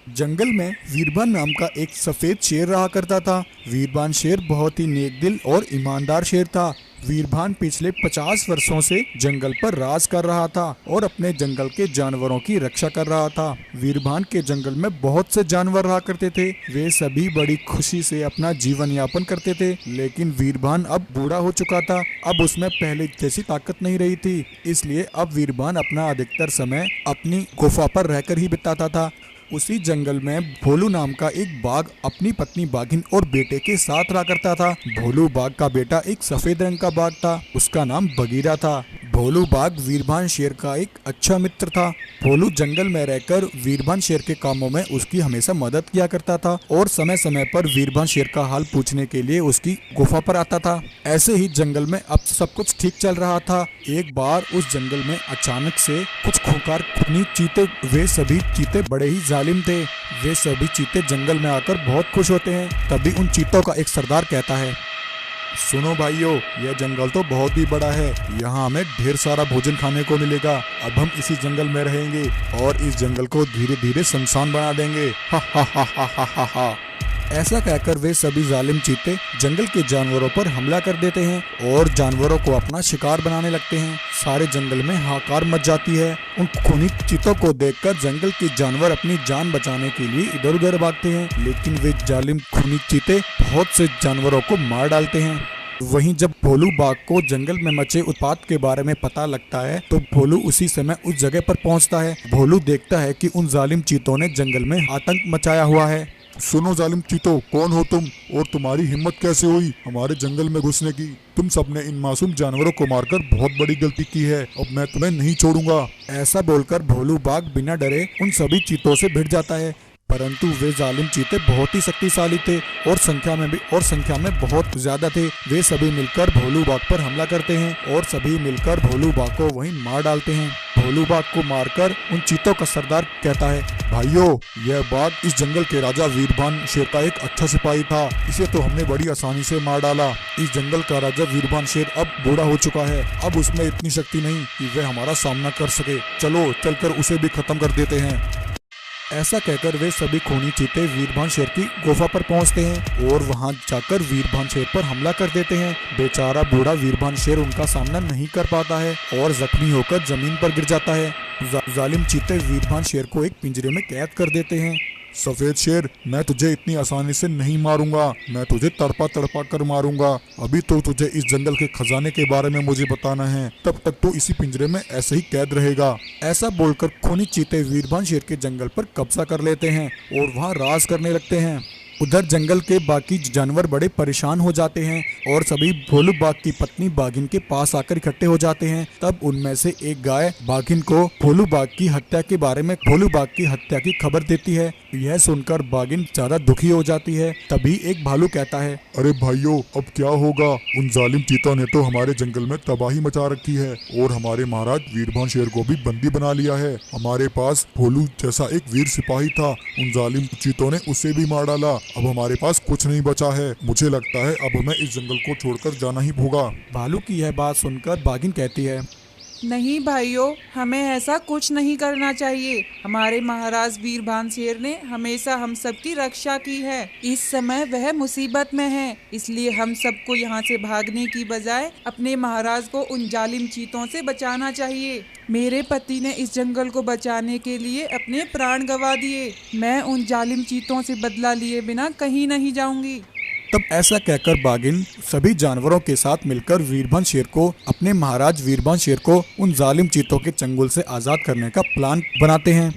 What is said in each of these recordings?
जंगल में वीरबान नाम का एक सफेद शेर रहा करता था। वीरबान शेर बहुत ही नेक दिल और ईमानदार शेर था। वीरबान पिछले 50 वर्षों से जंगल पर राज कर रहा था और अपने जंगल के जानवरों की रक्षा कर रहा था। वीरबान के जंगल में बहुत से जानवर रहा करते थे। वे सभी बड़ी खुशी से अपना जीवन यापन करते थे। लेकिन वीरबान अब बूढ़ा हो चुका था। अब उसमें पहले जैसी ताकत नहीं रही थी, इसलिए अब वीरबान अपना अधिकतर समय अपनी गुफा पर रहकर ही बिताता था। उसी जंगल में भोलू नाम का एक बाघ अपनी पत्नी बाघिन और बेटे के साथ रहा करता था। भोलू बाघ का बेटा एक सफेद रंग का बाघ था। उसका नाम बगीरा था। भोलू बाघ वीरबान शेर का एक अच्छा मित्र था। भोलू जंगल में रहकर वीरबान शेर के कामों में उसकी हमेशा मदद किया करता था और समय समय पर वीरबान शेर का हाल पूछने के लिए उसकी गुफा पर आता था। ऐसे ही जंगल में अब सब कुछ ठीक चल रहा था। एक बार उस जंगल में अचानक से कुछ खूंखार खूनी चीते, वे सभी चीते बड़े ही जालिम थे। वे सभी चीते जंगल में आकर बहुत खुश होते हैं। तभी उन चीतों का एक सरदार कहता है, सुनो भाइयों, यह जंगल तो बहुत ही बड़ा है। यहाँ हमें ढेर सारा भोजन खाने को मिलेगा। अब हम इसी जंगल में रहेंगे और इस जंगल को धीरे धीरे सुनसान बना देंगे। हा हा हा हा हा हा हा। ऐसा कहकर वे सभी जालिम चीते जंगल के जानवरों पर हमला कर देते हैं और जानवरों को अपना शिकार बनाने लगते हैं। सारे जंगल में हाहाकार मच जाती है। उन खूनी चीतों को देखकर जंगल के जानवर अपनी जान बचाने के लिए इधर उधर भागते हैं, लेकिन वे जालिम खूनी चीते बहुत से जानवरों को मार डालते हैं। वहीं जब भोलू बाघ को जंगल में मचे उत्पात के बारे में पता लगता है तो भोलू उसी समय उस जगह पर पहुंचता है। भोलू देखता है कि उन जालिम चीतों ने जंगल में आतंक मचाया हुआ है। सुनो जालिम चीतो, कौन हो तुम और तुम्हारी हिम्मत कैसे हुई हमारे जंगल में घुसने की? तुम सबने इन मासूम जानवरों को मारकर बहुत बड़ी गलती की है। अब मैं तुम्हें नहीं छोड़ूंगा। ऐसा बोलकर भोलू बाघ बिना डरे उन सभी चीतों से भिड़ जाता है। परंतु वे जालिम चीते बहुत ही शक्तिशाली थे और संख्या में बहुत ज्यादा थे। वे सभी मिलकर भोलू बाघ पर हमला करते हैं और सभी मिलकर भोलू बाघ को वहीं मार डालते हैं। भोलू बाघ को मारकर उन चीतों का सरदार कहता है, भाइयों, यह बाघ इस जंगल के राजा वीरबान शेर का एक अच्छा सिपाही था। इसे तो हमने बड़ी आसानी से मार डाला। इस जंगल का राजा वीरबान शेर अब बूढ़ा हो चुका है। अब उसमें इतनी शक्ति नहीं कि वह हमारा सामना कर सके। चलो चलकर उसे भी खत्म कर देते हैं। ऐसा कहकर वे सभी खूनी चीते वीरबान शेर की गुफा पर पहुंचते हैं और वहां जाकर वीरबान शेर पर हमला कर देते हैं। बेचारा बूढ़ा वीरबान शेर उनका सामना नहीं कर पाता है और जख्मी होकर जमीन पर गिर जाता है। जालिम चीते वीरबान शेर को एक पिंजरे में कैद कर देते हैं। सफेद शेर, मैं तुझे इतनी आसानी से नहीं मारूंगा। मैं तुझे तड़पा तड़पा कर मारूंगा। अभी तो तुझे इस जंगल के खजाने के बारे में मुझे बताना है। तब तक तो इसी पिंजरे में ऐसे ही कैद रहेगा। ऐसा बोलकर खूनी चीते वीरबान शेर के जंगल पर कब्जा कर लेते हैं और वहां राज करने लगते हैं। उधर जंगल के बाकी जानवर बड़े परेशान हो जाते हैं और सभी भोलू बाघ की पत्नी बाघिन के पास आकर इकट्ठे हो जाते हैं। तब उनमें से एक गाय बाघिन को भोलू बाघ की हत्या की खबर देती है। यह सुनकर बाघिन ज्यादा दुखी हो जाती है। तभी एक भालू कहता है, अरे भाइयों, अब क्या होगा? उन जालिम चीतों ने तो हमारे जंगल में तबाही मचा रखी है और हमारे महाराज वीरबान शेर को भी बंदी बना लिया है। हमारे पास भोलू जैसा एक वीर सिपाही था, उन जालिम चीतों ने उसे भी मार डाला। अब हमारे पास कुछ नहीं बचा है। मुझे लगता है अब हमें इस जंगल को छोड़कर जाना ही होगा। भालू की यह बात सुनकर बाघिन कहती है, नहीं भाइयों, हमें ऐसा कुछ नहीं करना चाहिए। हमारे महाराज वीरबान शेर ने हमेशा हम सबकी रक्षा की है। इस समय वह मुसीबत में है, इसलिए हम सबको यहाँ से भागने की बजाय अपने महाराज को उन जालिम चीतों से बचाना चाहिए। मेरे पति ने इस जंगल को बचाने के लिए अपने प्राण गंवा दिए। मैं उन जालिम चीतों से बदला लिए बिना कहीं नहीं जाऊंगी। तब ऐसा कहकर बाघिन सभी जानवरों के साथ मिलकर वीरबान शेर को, अपने महाराज वीरबान शेर को उन जालिम चीतों के चंगुल से आजाद करने का प्लान बनाते हैं।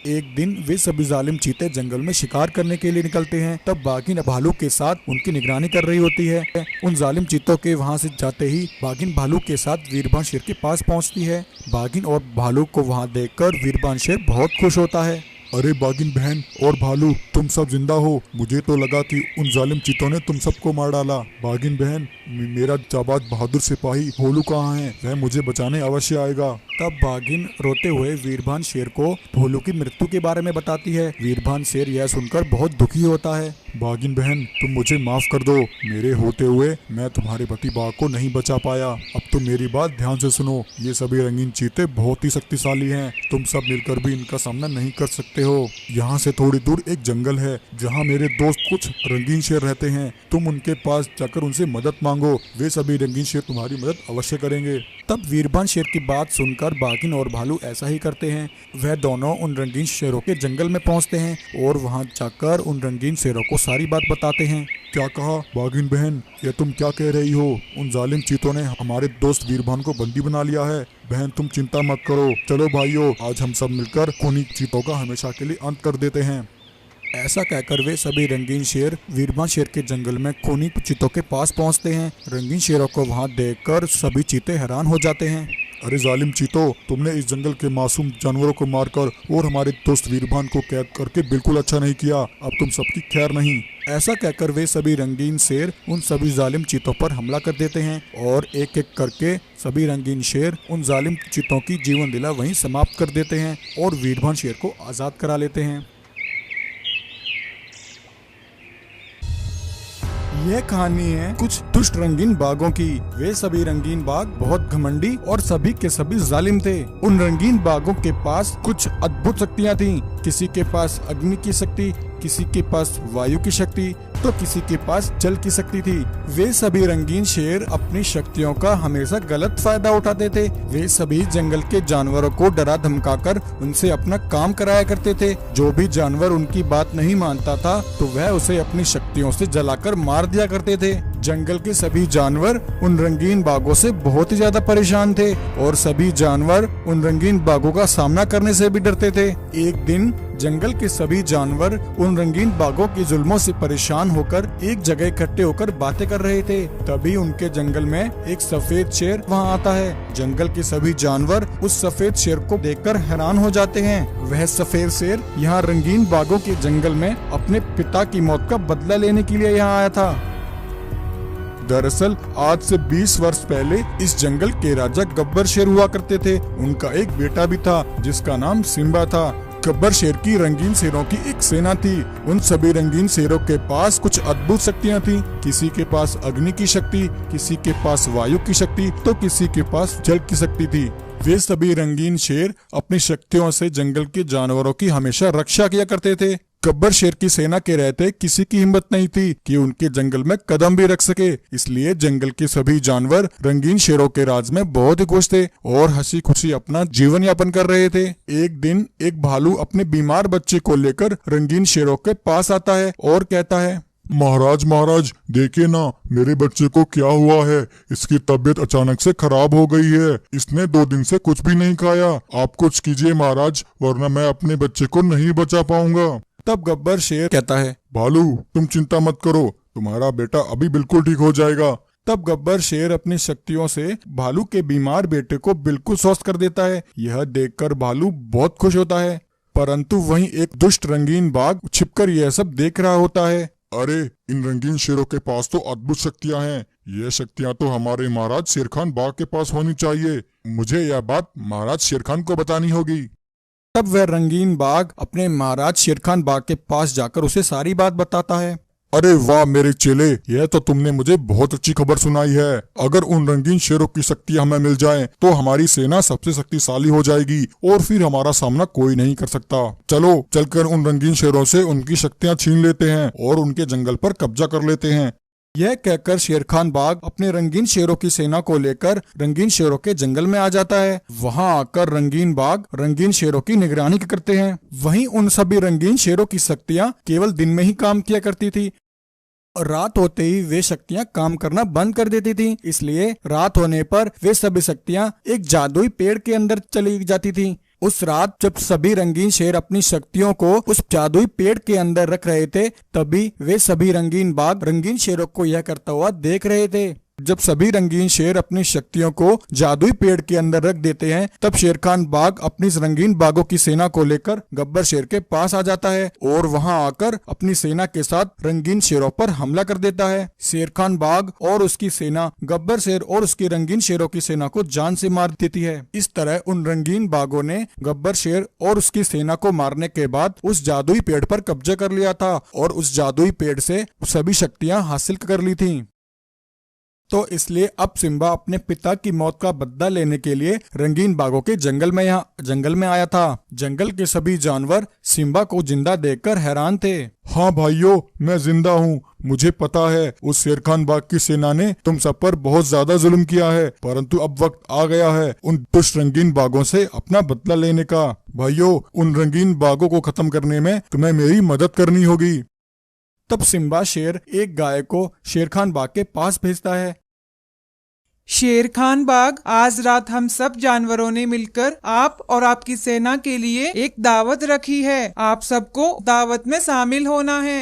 एक दिन वे सभी जालिम चीते जंगल में शिकार करने के लिए निकलते हैं। तब बाघिन भालू के साथ उनकी निगरानी कर रही होती है। उन जालिम चीतों के वहां से जाते ही बाघिन भालू के साथ वीरबान शेर के पास पहुंचती है। बाघिन और भालू को वहां देखकर वीरबान शेर बहुत खुश होता है। अरे बाघिन बहन और भालू, तुम सब जिंदा हो। मुझे तो लगा कि उन जालिम चीतों ने तुम सबको मार डाला। बागिन बहन, मेरा जाबाज बहादुर सिपाही भोलू कहाँ है? वह मुझे बचाने अवश्य आएगा। तब बागिन रोते हुए वीरभान शेर को भोलू की मृत्यु के बारे में बताती है। वीरभान शेर यह सुनकर बहुत दुखी होता है। बागिन बहन, तुम मुझे माफ कर दो। मेरे होते हुए मैं तुम्हारे पति बाघ को नहीं बचा पाया। अब तुम मेरी बात ध्यान से सुनो। ये सभी रंगीन चीते बहुत ही शक्तिशाली हैं। तुम सब मिलकर भी इनका सामना नहीं कर सकते हो। यहाँ से थोड़ी दूर एक जंगल है जहाँ मेरे दोस्त कुछ रंगीन शेर रहते हैं। तुम उनके पास जाकर उनसे मदद मांगो। वे सभी रंगीन शेर तुम्हारी मदद अवश्य करेंगे। तब वीरभान शेर की बात सुनकर बागिन और भालू ऐसा ही करते हैं। वह दोनों उन रंगीन शेरों के जंगल में पहुंचते हैं और वहां जाकर उन रंगीन शेरों को सारी बात बताते हैं। क्या कहा बागिन बहन? ये तुम क्या कह रही हो? उन जालिम चीतों ने हमारे दोस्त वीरभान को बंदी बना लिया है। बहन तुम चिंता मत करो। चलो भाइयों, आज हम सब मिलकर खूनी चीतों का हमेशा के लिए अंत कर देते हैं। ऐसा कहकर वे सभी रंगीन शेर वीरभान शेर के जंगल में खूनी चीतों के पास पहुंचते हैं। रंगीन शेरों को वहां देखकर सभी चीते हैरान हो जाते हैं। अरे जालिम चीतो, तुमने इस जंगल के मासूम जानवरों को मारकर और हमारे दोस्त वीरभान को कैद करके बिल्कुल अच्छा नहीं किया। अब तुम सबकी खैर नहीं। ऐसा कहकर वे सभी रंगीन शेर उन सभी जालिम चीतों पर हमला कर देते हैं और एक एक करके सभी रंगीन शेर उन जालिम चीतों की जीवन लीला वहीं समाप्त कर देते हैं और वीरभान शेर को आजाद करा लेते हैं। यह कहानी है कुछ दुष्ट रंगीन बाघों की। वे सभी रंगीन बाघ बहुत घमंडी और सभी के सभी जालिम थे। उन रंगीन बाघों के पास कुछ अद्भुत शक्तियाँ थीं। किसी के पास अग्नि की शक्ति, किसी के पास वायु की शक्ति, तो किसी के पास जल की शक्ति थी। वे सभी रंगीन शेर अपनी शक्तियों का हमेशा गलत फायदा उठाते थे। वे सभी जंगल के जानवरों को डरा धमकाकर उनसे अपना काम कराया करते थे। जो भी जानवर उनकी बात नहीं मानता था तो वह उसे अपनी शक्तियों से जलाकर मार दिया करते थे। जंगल के सभी जानवर उन रंगीन बाघों से बहुत ही ज्यादा परेशान थे और सभी जानवर उन रंगीन बाघों का सामना करने से भी डरते थे। एक दिन जंगल के सभी जानवर उन रंगीन बाघों की जुल्मों से परेशान होकर एक जगह इकट्ठे होकर बातें कर रहे थे। तभी उनके जंगल में एक सफेद शेर वहां आता है। जंगल के सभी जानवर उस सफेद शेर को देखकर हैरान हो जाते हैं। वह सफेद शेर यहाँ रंगीन बाघों के जंगल में अपने पिता की मौत का बदला लेने के लिए यहाँ आया था। दरअसल आज से 20 वर्ष पहले इस जंगल के राजा गब्बर शेर हुआ करते थे। उनका एक बेटा भी था जिसका नाम सिम्बा था। गब्बर शेर की रंगीन शेरों की एक सेना थी। उन सभी रंगीन शेरों के पास कुछ अद्भुत शक्तियां थीं। किसी के पास अग्नि की शक्ति, किसी के पास वायु की शक्ति, तो किसी के पास जल की शक्ति थी। वे सभी रंगीन शेर अपनी शक्तियों से जंगल के जानवरों की हमेशा रक्षा किया करते थे। गब्बर शेर की सेना के रहते किसी की हिम्मत नहीं थी कि उनके जंगल में कदम भी रख सके। इसलिए जंगल के सभी जानवर रंगीन शेरों के राज में बहुत ही खुश थे और हंसी खुशी अपना जीवन यापन कर रहे थे। एक दिन एक भालू अपने बीमार बच्चे को लेकर रंगीन शेरों के पास आता है और कहता है, महाराज देखिए ना, मेरे बच्चे को क्या हुआ है। इसकी तबीयत अचानक से खराब हो गई है। इसने 2 दिन से कुछ भी नहीं खाया। आप कुछ कीजिए महाराज, वरना मैं अपने बच्चे को नहीं बचा पाऊंगा। तब गब्बर शेर कहता है, भालू तुम चिंता मत करो, तुम्हारा बेटा अभी बिल्कुल ठीक हो जाएगा। तब गब्बर शेर अपनी शक्तियों से भालू के बीमार बेटे को बिल्कुल स्वस्थ कर देता है। यह देखकर भालू बहुत खुश होता है, परंतु वहीं एक दुष्ट रंगीन बाघ छिपकर यह सब देख रहा होता है। अरे इन रंगीन शेरों के पास तो अद्भुत शक्तियां हैं। ये शक्तियां तो हमारे महाराज शेर खान बाघ के पास होनी चाहिए। मुझे यह बात महाराज शेर खान को बतानी होगी। तब वह रंगीन बाघ अपने महाराज शेर खान बाघ के पास जाकर उसे सारी बात बताता है। अरे वाह मेरे चेले, यह तो तुमने मुझे बहुत अच्छी खबर सुनाई है। अगर उन रंगीन शेरों की शक्तियां हमें मिल जाएं, तो हमारी सेना सबसे शक्तिशाली हो जाएगी और फिर हमारा सामना कोई नहीं कर सकता। चलो चलकर उन रंगीन शेरों से उनकी शक्तियां छीन लेते हैं और उनके जंगल पर कब्जा कर लेते हैं। यह कहकर शेर खान बाघ अपने रंगीन शेरों की सेना को लेकर रंगीन शेरों के जंगल में आ जाता है। वहां आकर रंगीन बाघ रंगीन शेरों की निगरानी करते हैं। वहीं उन सभी रंगीन शेरों की शक्तियां केवल दिन में ही काम किया करती थी। रात होते ही वे शक्तियां काम करना बंद कर देती थी। इसलिए रात होने पर वे सभी शक्तियां एक जादुई पेड़ के अंदर चली जाती थी। उस रात जब सभी रंगीन शेर अपनी शक्तियों को उस जादुई पेड़ के अंदर रख रहे थे, तभी वे सभी रंगीन बाघ रंगीन शेरों को यह करता हुआ देख रहे थे। जब सभी रंगीन शेर अपनी शक्तियों को जादुई पेड़ के अंदर रख देते हैं, तब शेर खान बाघ अपनी इस रंगीन बाघों की सेना को लेकर गब्बर शेर के पास आ जाता है और वहां आकर अपनी सेना के साथ रंगीन शेरों पर हमला कर देता है। शेर खान बाघ और उसकी सेना गब्बर शेर और उसकी रंगीन शेरों की सेना को जान से मार देती है। इस तरह उन रंगीन बाघों ने गब्बर शेर और उसकी सेना को मारने के बाद उस जादुई पेड़ पर कब्जा कर लिया था और उस जादुई पेड़ से सभी शक्तियां हासिल कर ली थीं। तो इसलिए अब सिम्बा अपने पिता की मौत का बदला लेने के लिए रंगीन बाघों के जंगल में आया था। जंगल के सभी जानवर सिम्बा को जिंदा देखकर हैरान थे। हाँ भाइयों, मैं जिंदा हूँ। मुझे पता है उस शेर खान बाघ की सेना ने तुम सब पर बहुत ज्यादा जुल्म किया है, परंतु अब वक्त आ गया है उन दुष्ट रंगीन बाघों से अपना बदला लेने का। भाइयों, उन रंगीन बाघों को खत्म करने में तुम्हें मेरी मदद करनी होगी। तब सिम्बा शेर एक गाय को शेर खान बाघ के पास भेजता है। शेर खान बाघ, आज रात हम सब जानवरों ने मिलकर आप और आपकी सेना के लिए एक दावत रखी है। आप सबको दावत में शामिल होना है।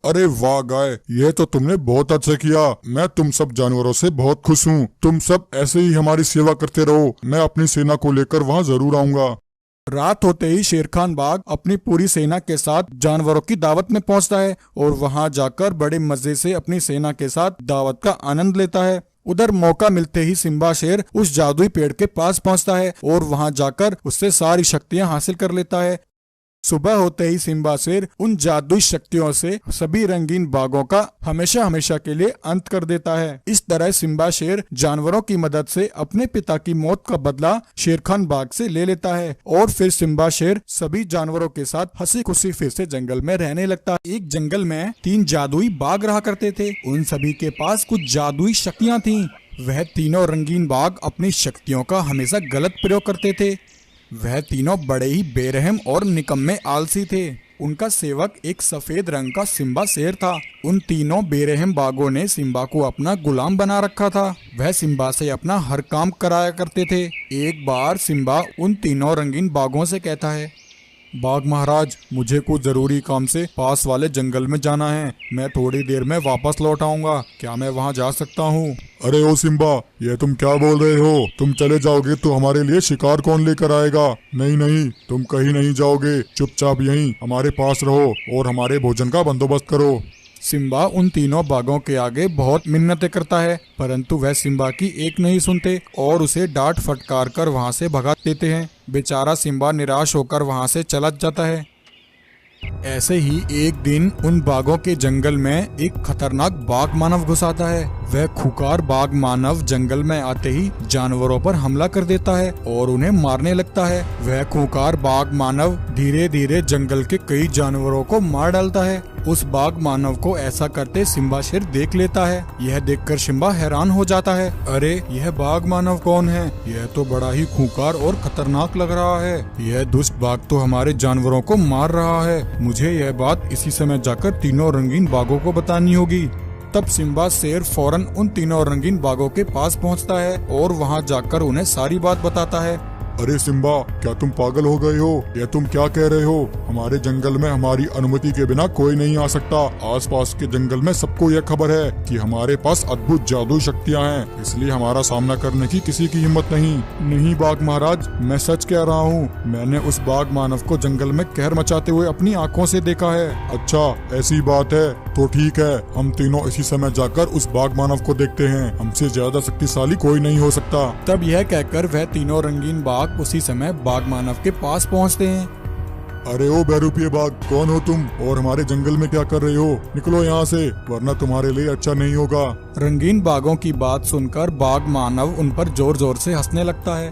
अरे वाह गाय, ये तो तुमने बहुत अच्छा किया। मैं तुम सब जानवरों से बहुत खुश हूँ। तुम सब ऐसे ही हमारी सेवा करते रहो। मैं अपनी सेना को लेकर वहाँ जरूर आऊंगा। रात होते ही शेर खान बाघ अपनी पूरी सेना के साथ जानवरों की दावत में पहुंचता है और वहां जाकर बड़े मजे से अपनी सेना के साथ दावत का आनंद लेता है। उधर मौका मिलते ही सिम्बा शेर उस जादुई पेड़ के पास पहुंचता है और वहां जाकर उससे सारी शक्तियां हासिल कर लेता है। सुबह होते ही सिम्बा शेर उन जादुई शक्तियों से सभी रंगीन बाघों का हमेशा हमेशा के लिए अंत कर देता है। इस तरह सिम्बा शेर जानवरों की मदद से अपने पिता की मौत का बदला शेर खान बाघ से ले लेता है और फिर सिम्बा शेर सभी जानवरों के साथ हंसी खुशी फिर से जंगल में रहने लगता है। एक जंगल में 3 जादुई बाघ रहा करते थे। उन सभी के पास कुछ जादुई शक्तियाँ थीं। वह तीनों रंगीन बाघ अपनी शक्तियों का हमेशा गलत प्रयोग करते थे। वह तीनों बड़े ही बेरहम और निकम्मे आलसी थे। उनका सेवक एक सफेद रंग का सिम्बा शेर था। उन तीनों बेरहम बाघों ने सिम्बा को अपना गुलाम बना रखा था। वह सिम्बा से अपना हर काम कराया करते थे। एक बार सिम्बा उन तीनों रंगीन बाघों से कहता है, बाघ महाराज, मुझे कुछ जरूरी काम से पास वाले जंगल में जाना है। मैं थोड़ी देर में वापस लौट आऊंगा। क्या मैं वहां जा सकता हूँ? अरे ओ सिम्बा, ये तुम क्या बोल रहे हो? तुम चले जाओगे तो हमारे लिए शिकार कौन लेकर आएगा? नहीं नहीं, तुम कहीं नहीं जाओगे। चुपचाप यहीं हमारे पास रहो और हमारे भोजन का बंदोबस्त करो। सिम्बा उन तीनों बाघों के आगे बहुत मिन्नतें करता है, परंतु वह सिम्बा की एक नहीं सुनते और उसे डांट फटकार कर वहां से भगा देते हैं। बेचारा सिम्बा निराश होकर वहां से चला जाता है। ऐसे ही एक दिन उन बाघों के जंगल में एक खतरनाक बाघ मानव घुस आता है। वह खूंखार बाघ मानव जंगल में आते ही जानवरों पर हमला कर देता है और उन्हें मारने लगता है। वह खूंखार बाघ मानव धीरे धीरे जंगल के कई जानवरों को मार डालता है। उस बाघ मानव को ऐसा करते सिम्बा शेर देख लेता है। यह देखकर सिम्बा हैरान हो जाता है। अरे, यह बाघ मानव कौन है? यह तो बड़ा ही खूंखार और खतरनाक लग रहा है। यह दुष्ट बाघ तो हमारे जानवरों को मार रहा है। मुझे यह बात इसी समय जाकर तीनों रंगीन बाघों को बतानी होगी। तब सिम्बा शेर फौरन उन तीनों रंगीन बाघों के पास पहुंचता है और वहां जाकर उन्हें सारी बात बताता है। अरे सिम्बा, क्या तुम पागल हो गए हो? या तुम क्या कह रहे हो? हमारे जंगल में हमारी अनुमति के बिना कोई नहीं आ सकता। आसपास के जंगल में सबको यह खबर है कि हमारे पास अद्भुत जादुई शक्तियां हैं, इसलिए हमारा सामना करने की किसी की हिम्मत नहीं। नहीं बाघ महाराज, मैं सच कह रहा हूँ। मैंने उस बाघ मानव को जंगल में कहर मचाते हुए अपनी आँखों से देखा है। अच्छा, ऐसी बात है तो ठीक है, हम तीनों इसी समय जाकर उस बाघ मानव को देखते हैं। हमसे ज्यादा शक्तिशाली कोई नहीं हो सकता। तब यह कहकर वह तीनों रंगीन बाघ उसी समय बाघ मानव के पास पहुंचते हैं। अरे ओ बहरूपिये बाघ, कौन हो तुम और हमारे जंगल में क्या कर रहे हो? निकलो यहाँ से, वरना तुम्हारे लिए अच्छा नहीं होगा। रंगीन बाघों की बात सुनकर बाघ मानव उन पर जोर जोर से हंसने लगता है।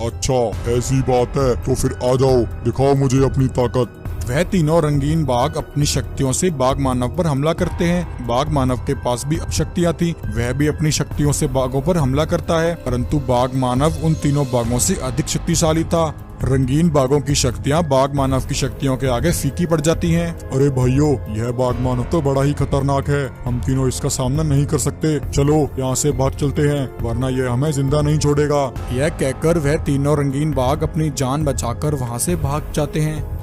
अच्छा, ऐसी बात है तो फिर आ जाओ, दिखाओ मुझे अपनी ताकत। वह तीनों रंगीन बाघ अपनी शक्तियों से बाघ मानव पर हमला करते हैं। बाघ मानव के पास भी शक्तियाँ थी। वह भी अपनी शक्तियों से बाघों पर हमला करता है, परंतु बाघ मानव उन तीनों बाघों से अधिक शक्तिशाली था। रंगीन बाघों की शक्तियाँ बाघ मानव की शक्तियों के आगे फीकी पड़ जाती हैं। अरे भाइयों, यह बाघ मानव तो बड़ा ही खतरनाक है। हम तीनों इसका सामना नहीं कर सकते। चलो यहाँ से भाग चलते हैं, वरना यह हमें जिंदा नहीं छोड़ेगा। यह कहकर वह तीनों रंगीन बाघ अपनी जान बचाकर वहाँ से भाग जाते हैं।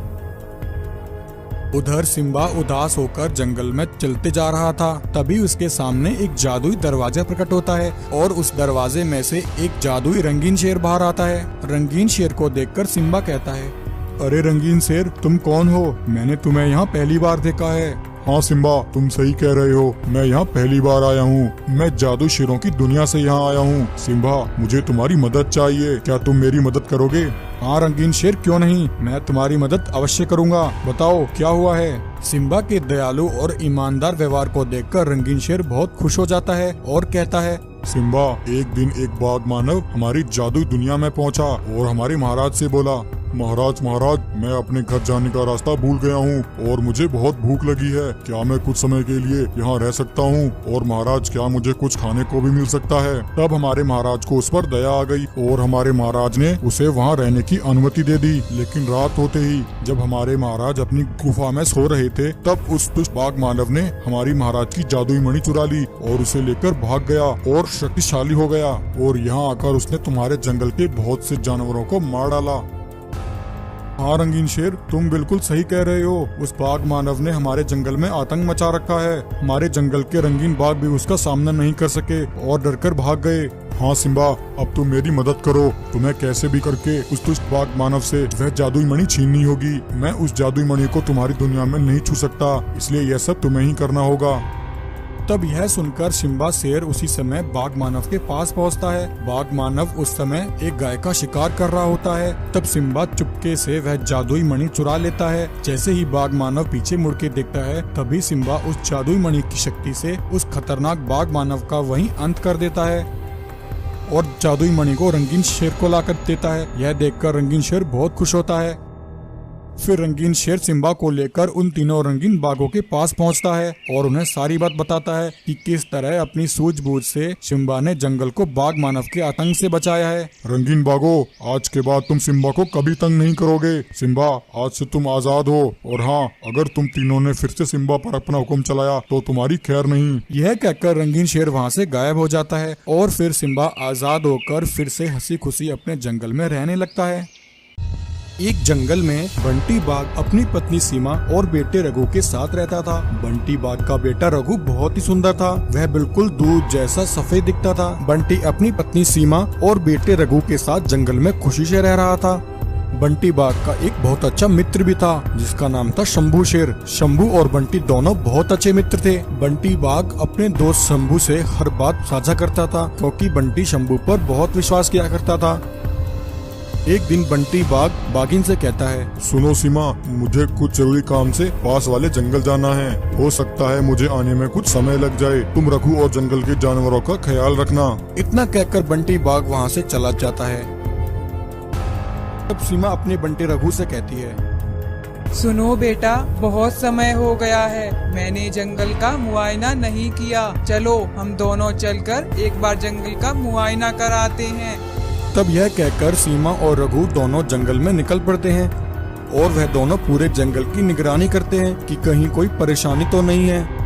उधर सिम्बा उदास होकर जंगल में चलते जा रहा था। तभी उसके सामने एक जादुई दरवाजा प्रकट होता है और उस दरवाजे में से एक जादुई रंगीन शेर बाहर आता है। रंगीन शेर को देखकर सिम्बा कहता है, अरे रंगीन शेर, तुम कौन हो? मैंने तुम्हें यहाँ पहली बार देखा है। हाँ सिम्बा, तुम सही कह रहे हो, मैं यहाँ पहली बार आया हूँ। मैं जादू शेरों की दुनिया से यहाँ आया हूँ। सिम्बा, मुझे तुम्हारी मदद चाहिए, क्या तुम मेरी मदद करोगे? हाँ रंगीन शेर, क्यों नहीं, मैं तुम्हारी मदद अवश्य करूँगा। बताओ क्या हुआ है। सिम्बा के दयालु और ईमानदार व्यवहार को देखकर रंगीन शेर बहुत खुश हो जाता है और कहता है, सिम्बा, एक दिन एक बाघ मानव हमारी जादुई दुनिया में पहुंचा और हमारे महाराज से बोला, महाराज महाराज, मैं अपने घर जाने का रास्ता भूल गया हूँ और मुझे बहुत भूख लगी है। क्या मैं कुछ समय के लिए यहाँ रह सकता हूँ? और महाराज, क्या मुझे कुछ खाने को भी मिल सकता है? तब हमारे महाराज को उस पर दया आ गई और हमारे महाराज ने उसे वहाँ रहने की अनुमति दे दी। लेकिन रात होते ही जब हमारे महाराज अपनी गुफा में सो रहे थे, तब उस दुष्ट बाघ मानव ने हमारी महाराज की जादुई मणि चुरा ली और उसे लेकर भाग गया और शक्तिशाली हो गया। और यहाँ आकर उसने तुम्हारे जंगल के बहुत से जानवरों को मार डाला। हाँ रंगीन शेर, तुम बिल्कुल सही कह रहे हो। उस बाघ मानव ने हमारे जंगल में आतंक मचा रखा है। हमारे जंगल के रंगीन बाघ भी उसका सामना नहीं कर सके और डरकर भाग गए। हाँ सिम्बा, अब तुम मेरी मदद करो। तुम्हें कैसे भी करके उस दुष्ट बाघ मानव से वह जादुई मणि छीननी होगी। मैं उस जादुई मणि को तुम्हारी दुनिया में नहीं छू सकता, इसलिए यह सब तुम्हें ही करना होगा। तब यह सुनकर सिम्बा शेर उसी समय बाघ मानव के पास पहुंचता है। बाघ मानव उस समय एक गाय का शिकार कर रहा होता है। तब सिम्बा चुपके से वह जादुई मणि चुरा लेता है। जैसे ही बाघ मानव पीछे मुड़ के देखता है, तभी सिम्बा उस जादुई मणि की शक्ति से उस खतरनाक बाघ मानव का वहीं अंत कर देता है और जादुई मणि को रंगीन शेर को लाकर देता है। यह देखकर रंगीन शेर बहुत खुश होता है। फिर रंगीन शेर सिम्बा को लेकर उन तीनों रंगीन बाघों के पास पहुंचता है और उन्हें सारी बात बताता है कि किस तरह अपनी सूझबूझ से सिम्बा ने जंगल को बाघ मानव के आतंक से बचाया है। रंगीन बाघों, आज के बाद तुम सिम्बा को कभी तंग नहीं करोगे। सिम्बा, आज से तुम आजाद हो। और हाँ, अगर तुम तीनों ने फिर से सिम्बा पर अपना हुक्म चलाया तो तुम्हारी खैर नहीं। यह कहकर रंगीन शेर वहाँ से गायब हो जाता है और फिर सिम्बा आजाद होकर फिर से हंसी खुशी अपने जंगल में रहने लगता है। एक जंगल में बंटी बाघ अपनी पत्नी सीमा और बेटे रघु के साथ रहता था। बंटी बाघ का बेटा रघु बहुत ही सुंदर था। वह बिल्कुल दूध जैसा सफेद दिखता था। बंटी अपनी पत्नी सीमा और बेटे रघु के साथ जंगल में खुशी से रह रहा था। बंटी बाघ का एक बहुत अच्छा मित्र भी था जिसका नाम था शंभू शेर। शंभू और बंटी दोनों बहुत अच्छे मित्र थे। बंटी बाघ अपने दोस्त शंभू से हर बात साझा करता था क्योंकि बंटी शंभू पर बहुत विश्वास किया करता था। एक दिन बंटी बाघ बाघिन से कहता है, सुनो सीमा, मुझे कुछ जरूरी काम से पास वाले जंगल जाना है। हो सकता है मुझे आने में कुछ समय लग जाए। तुम रघु और जंगल के जानवरों का ख्याल रखना। इतना कहकर बंटी बाघ वहाँ से चला जाता है। तब सीमा अपने बंटी रघु से कहती है, सुनो बेटा, बहुत समय हो गया है, मैंने जंगल का मुआयना नहीं किया। चलो हम दोनों चलकर एक बार जंगल का मुआयना कराते हैं। तब यह कहकर सीमा और रघु दोनों जंगल में निकल पड़ते हैं और वह दोनों पूरे जंगल की निगरानी करते हैं कि कहीं कोई परेशानी तो नहीं है।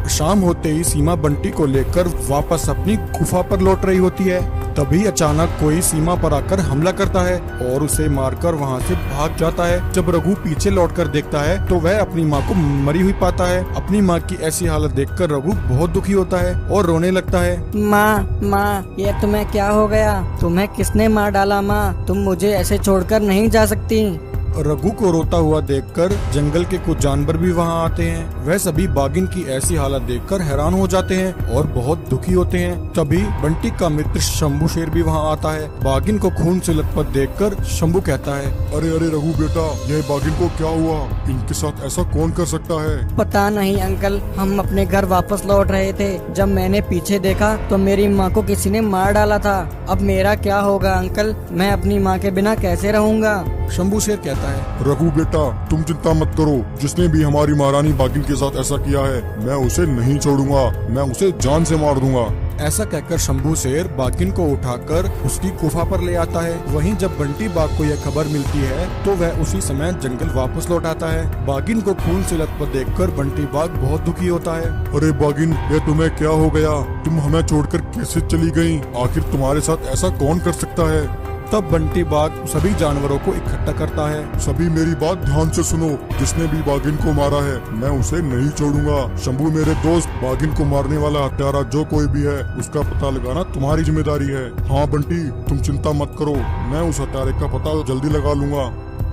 शाम होते ही सीमा बंटी को लेकर वापस अपनी गुफा पर लौट रही होती है। तभी अचानक कोई सीमा पर आकर हमला करता है और उसे मारकर वहां से भाग जाता है। जब रघु पीछे लौटकर देखता है तो वह अपनी माँ को मरी हुई पाता है। अपनी माँ की ऐसी हालत देखकर रघु बहुत दुखी होता है और रोने लगता है। माँ, ये तुम्हें क्या हो गया? तुम्हें किसने मार डाला? माँ, तुम मुझे ऐसे छोड़कर नहीं जा सकती। रघु को रोता हुआ देखकर जंगल के कुछ जानवर भी वहां आते हैं। वह सभी बाघिन की ऐसी हालत देखकर हैरान हो जाते हैं और बहुत दुखी होते हैं। तभी बंटी का मित्र शंभू शेर भी वहां आता है। बाघिन को खून से लथपथ देखकर शंभू कहता है, अरे अरे रघु बेटा, यह बाघिन को क्या हुआ? इनके साथ ऐसा कौन कर सकता है? पता नहीं अंकल, हम अपने घर वापस लौट रहे थे। जब मैंने पीछे देखा तो मेरी माँ को किसी ने मार डाला था। अब मेरा क्या होगा अंकल? मैं अपनी माँ के बिना कैसे रहूँगा? शंभू शेर कहता है, रघु बेटा, तुम चिंता मत करो। जिसने भी हमारी महारानी बाघिन के साथ ऐसा किया है, मैं उसे नहीं छोड़ूंगा। मैं उसे जान से मार दूंगा। ऐसा कहकर शंभू शेर बाघिन को उठाकर उसकी गुफा पर ले आता है। वहीं जब बंटी बाघ को यह खबर मिलती है तो वह उसी समय जंगल वापस लौट आता है। बाघिन को खून से लथपथ देखकर बंटी बाघ बहुत दुखी होता है। अरे बाघिन, ये तुम्हें क्या हो गया? तुम हमें छोड़कर कैसे चली गयी? आखिर तुम्हारे साथ ऐसा कौन कर सकता है? तब बंटी बाघ सभी जानवरों को इकट्ठा करता है। सभी मेरी बात ध्यान से सुनो। जिसने भी बाघिन को मारा है मैं उसे नहीं छोड़ूंगा। शंभू मेरे दोस्त, बाघिन को मारने वाला हत्यारा जो कोई भी है उसका पता लगाना तुम्हारी जिम्मेदारी है। हाँ बंटी, तुम चिंता मत करो, मैं उस हत्यारे का पता जल्दी लगा लूंगा।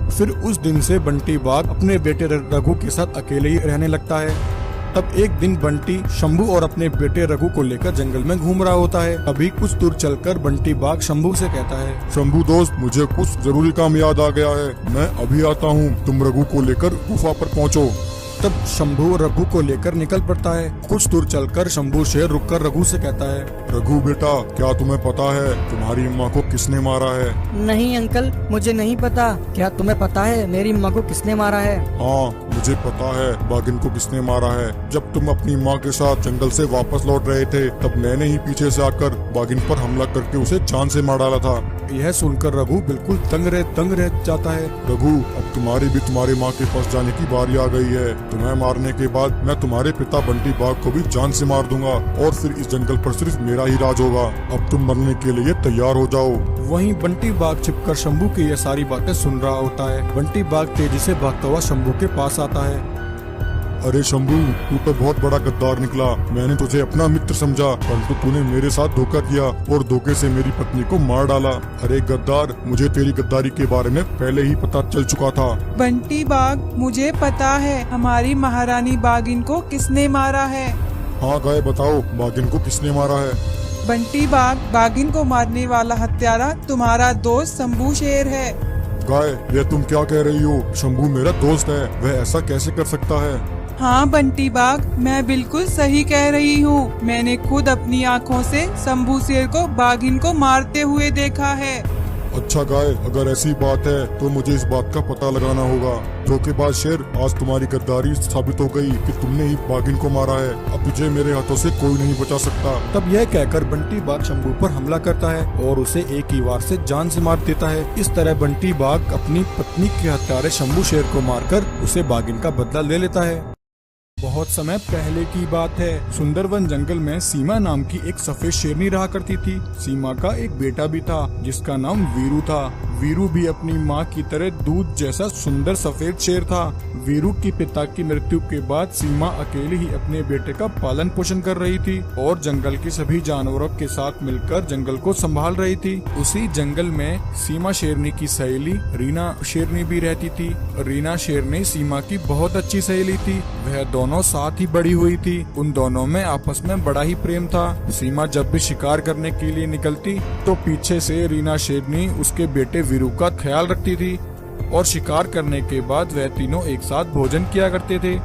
फिर उस दिन से बंटी बाघ अपने बेटे रघु के साथ अकेले ही रहने लगता है। तब एक दिन बंटी शंभू और अपने बेटे रघु को लेकर जंगल में घूम रहा होता है। अभी कुछ दूर चलकर बंटी बाघ शंभू से कहता है, शंभू दोस्त, मुझे कुछ जरूरी काम याद आ गया है, मैं अभी आता हूँ, तुम रघु को लेकर गुफा पर पहुँचो। तब शंभू रघु को लेकर निकल पड़ता है। कुछ दूर चलकर शंभू शेर रुककर रघु से कहता है, रघु बेटा, क्या तुम्हें पता है तुम्हारी अम्मा को किसने मारा है? नहीं अंकल, मुझे नहीं पता। क्या तुम्हें पता है मेरी माँ को किसने मारा है? हाँ मुझे पता है बाघिन को किसने मारा है। जब तुम अपनी माँ के साथ जंगल से वापस लौट रहे थे तब मैंने ही पीछे से आकर बाघिन पर हमला करके उसे जान से मार डाला था। यह सुनकर रघु बिल्कुल दंग रह जाता है। रघु, अब तुम्हारी भी तुम्हारी माँ के पास जाने की बारी आ गई है। तुम्हें मारने के बाद मैं तुम्हारे पिता बंटी बाघ को भी जान से मार दूंगा और फिर इस जंगल पर सिर्फ मेरा ही राज होगा। अब तुम मरने के लिए तैयार हो जाओ। वहीं बंटी बाघ छिपकर शंभू की ये सारी बातें सुन रहा होता है। बंटी बाघ तेजी से भागता हुआ शंभू के पास आता है। अरे शंभू, तू तो बहुत बड़ा गद्दार निकला। मैंने तुझे अपना मित्र समझा परंतु तूने मेरे साथ धोखा किया और धोखे से मेरी पत्नी को मार डाला। अरे गद्दार, मुझे तेरी गद्दारी के बारे में पहले ही पता चल चुका था। बंटी बाघ, मुझे पता है हमारी महारानी बाघिन को किसने मारा है। हाँ गाय, बताओ बाघिन को किसने मारा है? बंटी बाघ, बाघिन को मारने वाला हत्यारा तुम्हारा दोस्त शंभू शेर है। गाय, ये तुम क्या कह रही हो? शंभू मेरा दोस्त है, वह ऐसा कैसे कर सकता है? हाँ बंटी बाघ, मैं बिल्कुल सही कह रही हूँ। मैंने खुद अपनी आँखों से शंभू शेर को बाघिन को मारते हुए देखा है। अच्छा गाय, अगर ऐसी बात है तो मुझे इस बात का पता लगाना होगा। धोखेबाज शेर, आज तुम्हारी गद्दारी साबित हो गई कि तुमने ही बाघिन को मारा है। अब तुझे मेरे हाथों से कोई नहीं बचा सकता। तब यह कहकर बंटी बाघ शंभू पर हमला करता है और उसे एक ही वार से जान से मार देता है। इस तरह बंटी बाघ अपनी पत्नी के हत्यारे शंभू शेर को मारकर उसे बाघिन का बदला ले लेता है। बहुत समय पहले की बात है। सुंदरवन जंगल में सीमा नाम की एक सफेद शेरनी रहा करती थी। सीमा का एक बेटा भी था जिसका नाम वीरू था। वीरू भी अपनी माँ की तरह दूध जैसा सुंदर सफेद शेर था। वीरू की पिता की मृत्यु के बाद सीमा अकेले ही अपने बेटे का पालन पोषण कर रही थी और जंगल के सभी जानवरों के साथ मिलकर जंगल को संभाल रही थी। उसी जंगल में सीमा शेरनी की सहेली रीना शेरनी भी रहती थी। रीना शेरनी सीमा की बहुत अच्छी सहेली थी। वह दोनों साथ ही बड़ी हुई थी। उन दोनों में आपस में बड़ा ही प्रेम था। सीमा जब भी शिकार करने के लिए निकलती तो पीछे से रीना शेरनी उसके बेटे वीरू का ख्याल रखती थी और शिकार करने के बाद वह तीनों एक साथ भोजन किया करते थे।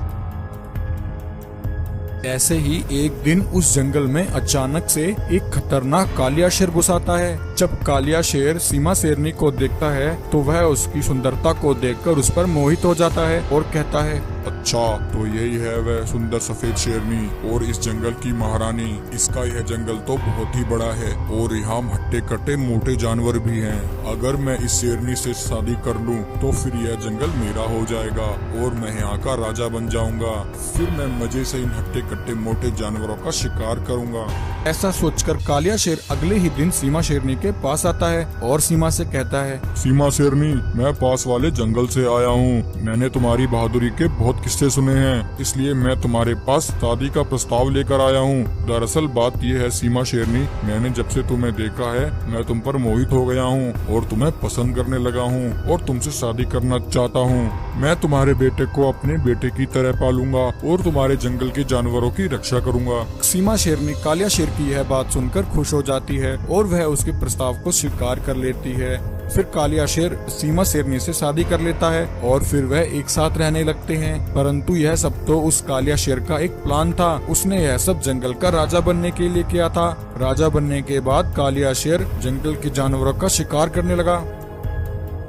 ऐसे ही एक दिन उस जंगल में अचानक से एक खतरनाक कालिया शेर घुस आता है। जब कालिया शेर सीमा शेरनी को देखता है तो वह उसकी सुंदरता को देखकर उस पर मोहित हो जाता है और कहता है, अच्छा तो यही है वह सुंदर सफेद शेरनी और इस जंगल की महारानी। इसका यह जंगल तो बहुत ही बड़ा है और यहाँ हट्टे कट्टे मोटे जानवर भी हैं। अगर मैं इस शेरनी से शादी कर लूँ तो फिर यह जंगल मेरा हो जाएगा और मैं यहाँ का राजा बन जाऊंगा। फिर मैं मजे से इन हट्टे कट्टे मोटे जानवरों का शिकार करूँगा। ऐसा सोचकर कालिया शेर अगले ही दिन सीमा शेरनी के पास आता है और सीमा से कहता है, सीमा शेरनी, मैं पास वाले जंगल से आया हूँ। मैंने तुम्हारी बहादुरी के बहुत किस्से सुने हैं, इसलिए मैं तुम्हारे पास शादी का प्रस्ताव लेकर आया हूँ। दरअसल बात यह है सीमा शेरनी, मैंने जब से तुम्हें देखा है मैं तुम पर मोहित हो गया हूँ और तुम्हें पसंद करने लगा हूँ और तुमसे शादी करना चाहता हूँ। मैं तुम्हारे बेटे को अपने बेटे की तरह पालूंगा और तुम्हारे जंगल के जानवरों की रक्षा करूंगा। सीमा शेरनी कालिया शेर की यह बात सुनकर खुश हो जाती है और वह उसके प्रस्ताव को स्वीकार कर लेती है। फिर कालिया शेर सीमा शेरनी से शादी कर लेता है और फिर वह एक साथ रहने लगते हैं। परंतु यह सब तो उस कालिया शेर का एक प्लान था। उसने यह सब जंगल का राजा बनने के लिए किया था। राजा बनने के बाद कालिया शेर जंगल के जानवरों का शिकार करने लगा।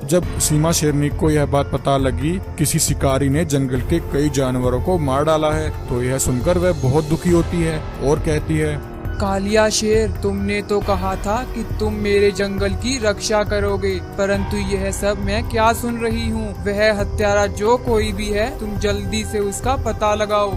जब सीमा शेरनी को यह बात पता लगी किसी शिकारी ने जंगल के कई जानवरों को मार डाला है तो यह सुनकर वह बहुत दुखी होती है और कहती है, कालिया शेर, तुमने तो कहा था कि तुम मेरे जंगल की रक्षा करोगे, परंतु यह सब मैं क्या सुन रही हूँ। वह हत्यारा जो कोई भी है तुम जल्दी से उसका पता लगाओ।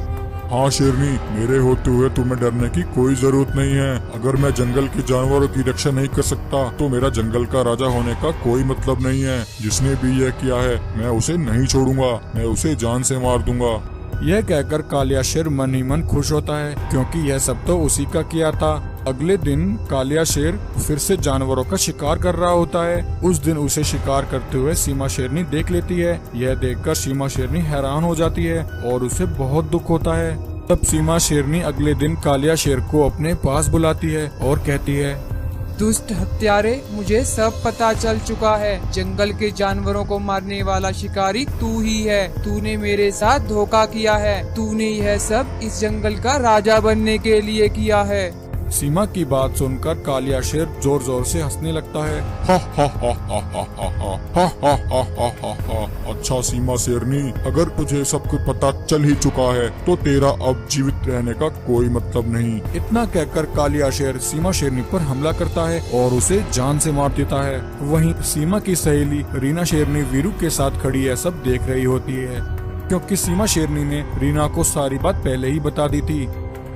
हाँ शेरनी, मेरे होते हुए तुम्हें डरने की कोई जरूरत नहीं है। अगर मैं जंगल के जानवरों की रक्षा नहीं कर सकता तो मेरा जंगल का राजा होने का कोई मतलब नहीं है। जिसने भी यह किया है मैं उसे नहीं छोड़ूंगा, मैं उसे जान से मार दूंगा। यह कहकर कालिया शेर मन ही मन खुश होता है, क्योंकि यह सब तो उसी का किया था। अगले दिन कालिया शेर फिर से जानवरों का शिकार कर रहा होता है। उस दिन उसे शिकार करते हुए सीमा शेरनी देख लेती है। यह देखकर सीमा शेरनी हैरान हो जाती है और उसे बहुत दुख होता है। तब सीमा शेरनी अगले दिन कालिया शेर को अपने पास बुलाती है और कहती है, दुष्ट हत्यारे, मुझे सब पता चल चुका है। जंगल के जानवरों को मारने वाला शिकारी तू ही है। तूने मेरे साथ धोखा किया है। तूने यह सब इस जंगल का राजा बनने के लिए किया है। सीमा की बात सुनकर कालिया शेर जोर जोर से हंसने लगता है। हा हा हा हा हा हा हा हा हा हा हा हा हा। अच्छा सीमा शेरनी, अगर तुझे सब कुछ पता चल ही चुका है तो तेरा अब जीवित रहने का कोई मतलब नहीं। इतना कहकर कालिया शेर सीमा शेरनी पर हमला करता है और उसे जान से मार देता है। वहीं सीमा की सहेली रीना शेरनी वीरू के साथ खड़ी है सब देख रही होती है, क्योंकि सीमा शेरनी ने रीना को सारी बात पहले ही बता दी थी।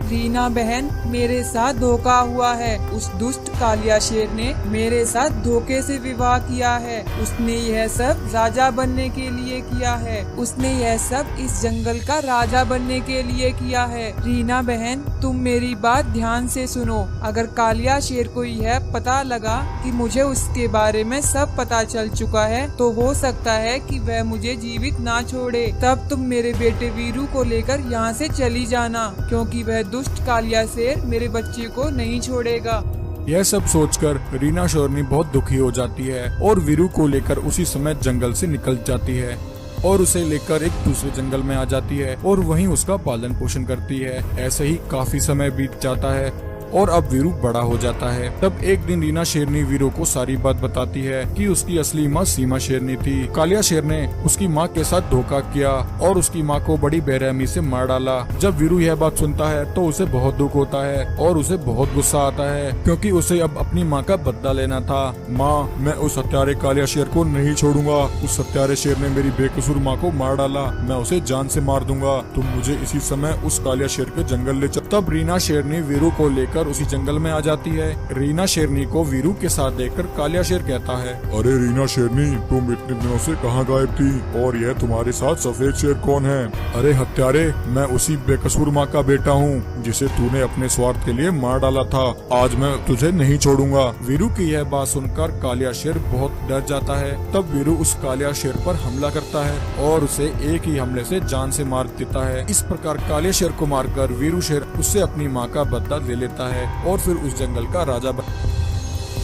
रीना बहन, मेरे साथ धोखा हुआ है। उस दुष्ट कालिया शेर ने मेरे साथ धोखे से विवाह किया है। उसने यह सब राजा बनने के लिए किया है। उसने यह सब इस जंगल का राजा बनने के लिए किया है। रीना बहन, तुम मेरी बात ध्यान से सुनो। अगर कालिया शेर को यह पता लगा कि मुझे उसके बारे में सब पता चल चुका है तो हो सकता है कि वह मुझे जीवित ना छोड़े। तब तुम मेरे बेटे वीरू को लेकर यहाँ से चली जाना, क्योंकि वह दुष्ट कालिया शेर मेरे बच्चे को नहीं छोड़ेगा। यह सब सोचकर रीना शेरनी बहुत दुखी हो जाती है और वीरू को लेकर उसी समय जंगल से निकल जाती है और उसे लेकर एक दूसरे जंगल में आ जाती है और वहीं उसका पालन पोषण करती है। ऐसे ही काफी समय बीत जाता है और अब वीरू बड़ा हो जाता है। तब एक दिन रीना शेरनी वीरू को सारी बात बताती है कि उसकी असली माँ सीमा शेरनी थी। कालिया शेर ने उसकी माँ के साथ धोखा किया और उसकी माँ को बड़ी बेरहमी से मार डाला। जब वीरू यह बात सुनता है तो उसे बहुत दुख होता है और उसे बहुत गुस्सा आता है, क्योंकि उसे अब अपनी माँ का बदला लेना था। माँ, मैं उस हत्यारे कालिया शेर को नहीं छोड़ूंगा। उस हत्यारे शेर ने मेरी बेकसूर माँ को मार डाला। मैं उसे जान से मार दूंगा। तुम मुझे इसी समय उस कालिया शेर के जंगल ले चल। तब रीना शेरनी वीरू को लेकर उसी जंगल में आ जाती है। रीना शेरनी को वीरू के साथ देखकर कालिया शेर कहता है, अरे रीना शेरनी, तुम इतने दिनों से कहाँ गायब थी और यह तुम्हारे साथ सफेद शेर कौन है? अरे हत्यारे, मैं उसी बेकसूर माँ का बेटा हूँ जिसे तूने अपने स्वार्थ के लिए मार डाला था। आज मैं तुझे नहीं छोड़ूंगा। वीरू की यह बात सुनकर कालिया शेर बहुत डर जाता है। तब वीरू उस कालिया शेर पर हमला करता है और उसे एक ही हमले से जान से मार देता है। इस प्रकार कालिया शेर को मारकर वीरू शेर उससे अपनी माँ का बदला ले लेता है और फिर उस जंगल का राजा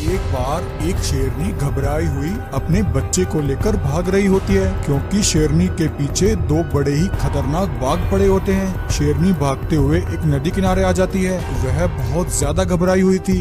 एक बार एक शेरनी घबराई हुई अपने बच्चे को लेकर भाग रही होती है, क्योंकि शेरनी के पीछे दो बड़े ही खतरनाक बाघ पड़े होते हैं। शेरनी भागते हुए एक नदी किनारे आ जाती है। वह बहुत ज्यादा घबराई हुई थी।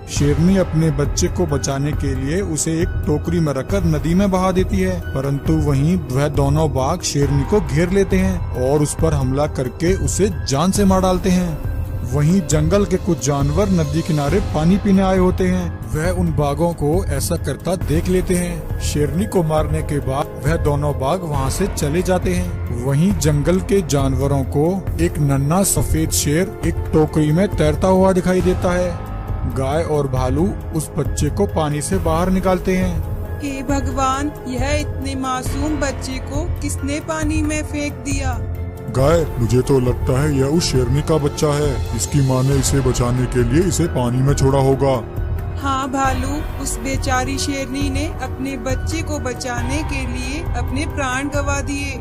शेरनी अपने बच्चे को बचाने के लिए उसे एक टोकरी में रखकर नदी में बहा देती है, परंतु वहीं वह दोनों बाघ शेरनी को घेर लेते हैं और उस पर हमला करके उसे जान से मार डालते हैं। वहीं जंगल के कुछ जानवर नदी किनारे पानी पीने आए होते हैं। वह उन बाघों को ऐसा करता देख लेते हैं। शेरनी को मारने के बाद वह दोनों बाघ वहां से चले जाते हैं। वहीं जंगल के जानवरों को एक नन्हा सफेद शेर एक टोकरी में तैरता हुआ दिखाई देता है। गाय और भालू उस बच्चे को पानी से बाहर निकालते हैं। हे भगवान, यह इतने मासूम बच्चे को किसने पानी में फेंक दिया? गाय, मुझे तो लगता है यह उस शेरनी का बच्चा है। इसकी माँ ने इसे बचाने के लिए इसे पानी में छोड़ा होगा। हाँ भालू, उस बेचारी शेरनी ने अपने बच्चे को बचाने के लिए अपने प्राण गंवा दिए।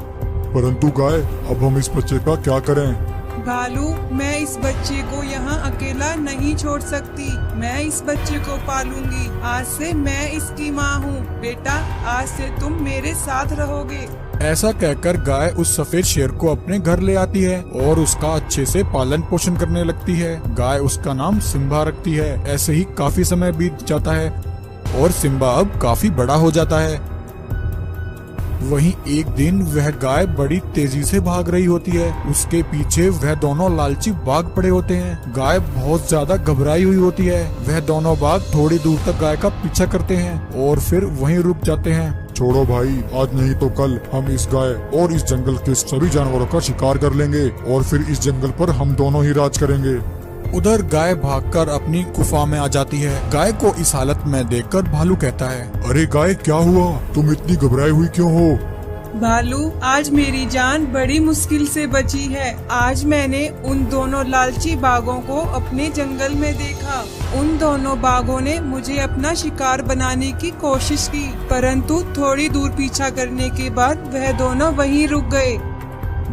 परंतु गाय, अब हम इस बच्चे का क्या करें? भालू, मैं इस बच्चे को यहाँ अकेला नहीं छोड़ सकती। मैं इस बच्चे को पालूंगी। आज से मैं इसकी माँ हूँ। बेटा, आज से तुम मेरे साथ रहोगे। ऐसा कहकर गाय उस सफेद शेर को अपने घर ले आती है और उसका अच्छे से पालन पोषण करने लगती है। गाय उसका नाम सिम्बा रखती है। ऐसे ही काफी समय बीत जाता है और सिम्बा अब काफी बड़ा हो जाता है। वहीं एक दिन वह गाय बड़ी तेजी से भाग रही होती है। उसके पीछे वह दोनों लालची बाघ पड़े होते हैं। गाय बहुत ज्यादा घबराई हुई होती है। वह दोनों बाघ थोड़ी दूर तक गाय का पीछा करते हैं और फिर वहीं रुक जाते हैं। छोड़ो भाई, आज नहीं तो कल हम इस गाय और इस जंगल के सभी जानवरों का शिकार कर लेंगे और फिर इस जंगल पर हम दोनों ही राज करेंगे। उधर गाय भागकर अपनी गुफा में आ जाती है। गाय को इस हालत में देखकर भालू कहता है, अरे गाय, क्या हुआ? तुम इतनी घबराई हुई क्यों हो? भालू, आज मेरी जान बड़ी मुश्किल से बची है। आज मैंने उन दोनों लालची बाघों को अपने जंगल में देखा। उन दोनों बाघों ने मुझे अपना शिकार बनाने की कोशिश की, परंतु थोड़ी दूर पीछा करने के बाद वह दोनों वहीं रुक गए।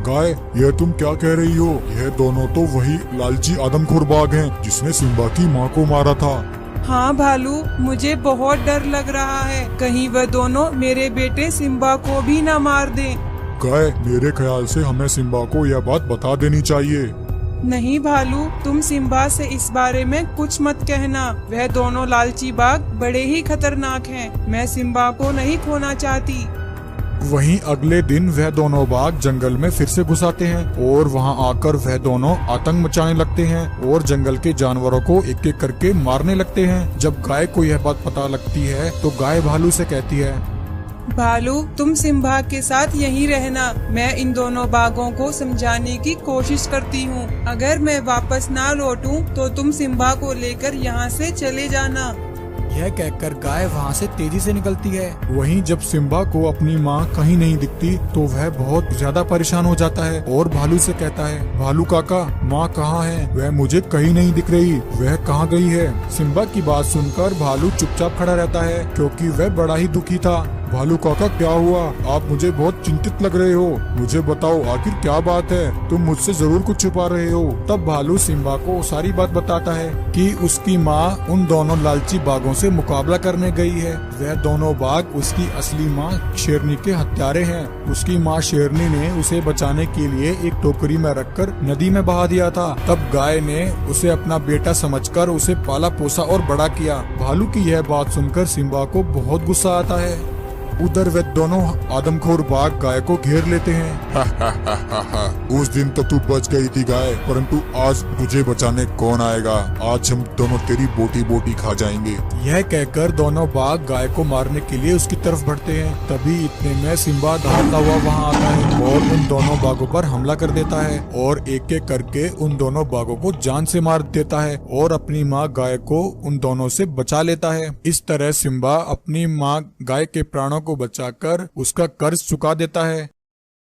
गाय, यह तुम क्या कह रही हो? यह दोनों तो वही लालची आदमखोर बाघ हैं जिसने सिम्बा की माँ को मारा था। हाँ भालू, मुझे बहुत डर लग रहा है, कहीं वह दोनों मेरे बेटे सिम्बा को भी न मार दें। गाय, मेरे ख्याल से हमें सिम्बा को यह बात बता देनी चाहिए। नहीं भालू, तुम सिम्बा से इस बारे में कुछ मत कहना। वह दोनों लालची बाघ बड़े ही खतरनाक हैं। मैं सिम्बा को नहीं खोना चाहती। वहीं अगले दिन वह दोनों बाघ जंगल में फिर से घुस आते हैं और वहां आकर वह दोनों आतंक मचाने लगते हैं और जंगल के जानवरों को एक एक करके मारने लगते हैं। जब गाय को यह बात पता लगती है तो गाय भालू से कहती है, भालू, तुम सिम्बा के साथ यहीं रहना। मैं इन दोनों बाघों को समझाने की कोशिश करती हूँ। अगर मैं वापस ना लौटूं तो तुम सिम्बा को लेकर यहाँ से चले जाना। यह कहकर गाय वहाँ से तेजी से निकलती है। वहीं जब सिम्बा को अपनी माँ कहीं नहीं दिखती तो वह बहुत ज्यादा परेशान हो जाता है और भालू से कहता है, भालू काका, माँ कहाँ है? वह मुझे कहीं नहीं दिख रही, वह कहाँ गई है? सिम्बा की बात सुनकर भालू चुपचाप खड़ा रहता है क्योंकि वह बड़ा ही दुखी था। भालू काका, क्या हुआ? आप मुझे बहुत चिंतित लग रहे हो। मुझे बताओ, आखिर क्या बात है? तुम मुझसे जरूर कुछ छुपा रहे हो। तब भालू सिम्बा को सारी बात बताता है कि उसकी माँ उन दोनों लालची बाघों से मुकाबला करने गई है। वह दोनों बाघ उसकी असली माँ शेरनी के हत्यारे हैं। उसकी माँ शेरनी ने उसे बचाने के लिए एक टोकरी में रखकर नदी में बहा दिया था। तब गाय ने उसे अपना बेटा समझकर उसे पाला पोसा और बड़ा किया। भालू की यह बात सुनकर सिम्बा को बहुत गुस्सा आता है। उधर वे दोनों आदमखोर बाघ गाय को घेर लेते हैं। उस दिन तो तू बच गई थी गाय, परंतु आज तुझे बचाने कौन आएगा? आज हम दोनों तेरी बोटी बोटी खा जाएंगे। यह कहकर दोनों बाघ गाय को मारने के लिए उसकी तरफ बढ़ते हैं। तभी इतने में सिम्बा दौड़ता हुआ वहां आता है और उन दोनों बाघों पर हमला कर देता है और एक एक करके उन दोनों बाघों को जान से मार देता है और अपनी माँ गाय को उन दोनों से बचा लेता है। इस तरह सिम्बा अपनी माँ गाय के प्राणों को बचाकर उसका कर्ज चुका देता है।